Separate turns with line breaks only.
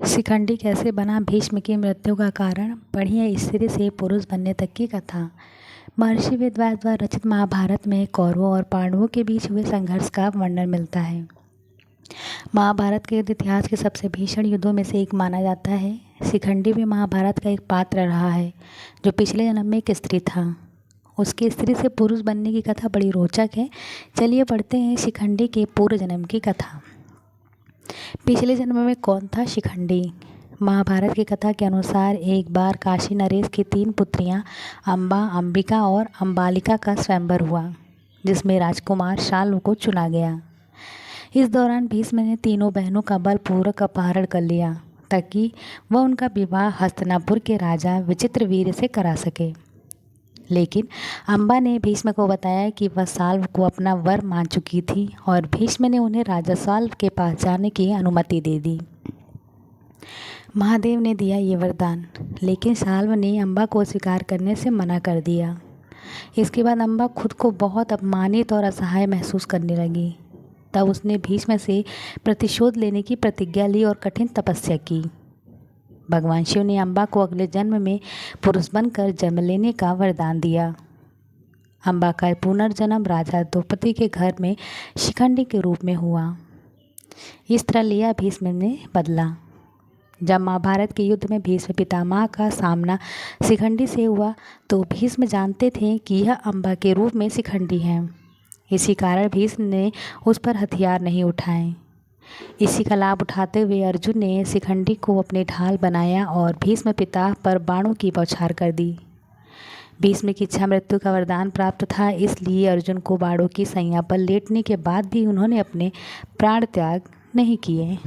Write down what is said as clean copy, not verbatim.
शिखंडी कैसे बना भीष्म की मृत्यु का कारण, पढ़िए स्त्री से पुरुष बनने तक की कथा। महर्षि वेदव्यास द्वारा रचित महाभारत में कौरवों और पांडवों के बीच हुए संघर्ष का वर्णन मिलता है। महाभारत के युद्ध इतिहास के सबसे भीषण युद्धों में से एक माना जाता है। शिखंडी भी महाभारत का एक पात्र रहा है जो पिछले जन्म में एक स्त्री था। उसकी स्त्री से पुरुष बनने की कथा बड़ी रोचक है। चलिए पढ़ते हैं शिखंडी के पूर्व जन्म की कथा। पिछले जन्म में कौन था शिखंडी? महाभारत की कथा के अनुसार एक बार काशी नरेश की 3 पुत्रियां अम्बा, अंबिका और अम्बालिका का स्वयंवर हुआ, जिसमें राजकुमार शाल्व को चुना गया। इस दौरान भीष्म ने तीनों बहनों का बलपूर्वक अपहरण कर लिया ताकि वह उनका विवाह हस्तिनापुर के राजा विचित्रवीर्य से करा सके। लेकिन अम्बा ने भीष्म को बताया कि वह शाल्व को अपना वर मान चुकी थी और भीष्म ने उन्हें राजा शाल्व के पास जाने की अनुमति दे दी। महादेव ने दिया ये वरदान, लेकिन शाल्व ने अम्बा को स्वीकार करने से मना कर दिया। इसके बाद अम्बा खुद को बहुत अपमानित और असहाय महसूस करने लगी। तब उसने भीष्म से प्रतिशोध लेने की प्रतिज्ञा ली और कठिन तपस्या की। भगवान शिव ने अम्बा को अगले जन्म में पुरुष बनकर जन्म लेने का वरदान दिया। अम्बा का पुनर्जन्म राजा द्रौपदी के घर में शिखंडी के रूप में हुआ। इस तरह लिया भीष्म ने बदला। जब महाभारत के युद्ध में भीष्म पितामह का सामना शिखंडी से हुआ तो भीष्म जानते थे कि यह अम्बा के रूप में शिखंडी है। इसी कारण भीष्म ने उस पर हथियार नहीं उठाए। इसी का लाभ उठाते हुए अर्जुन ने शिखंडी को अपने ढाल बनाया और भीष्म पिता पर बाणों की बौछार कर दी। भीष्म की इच्छा मृत्यु का वरदान प्राप्त था, इसलिए अर्जुन को बाणों की सैया पर लेटने के बाद भी उन्होंने अपने प्राण त्याग नहीं किए।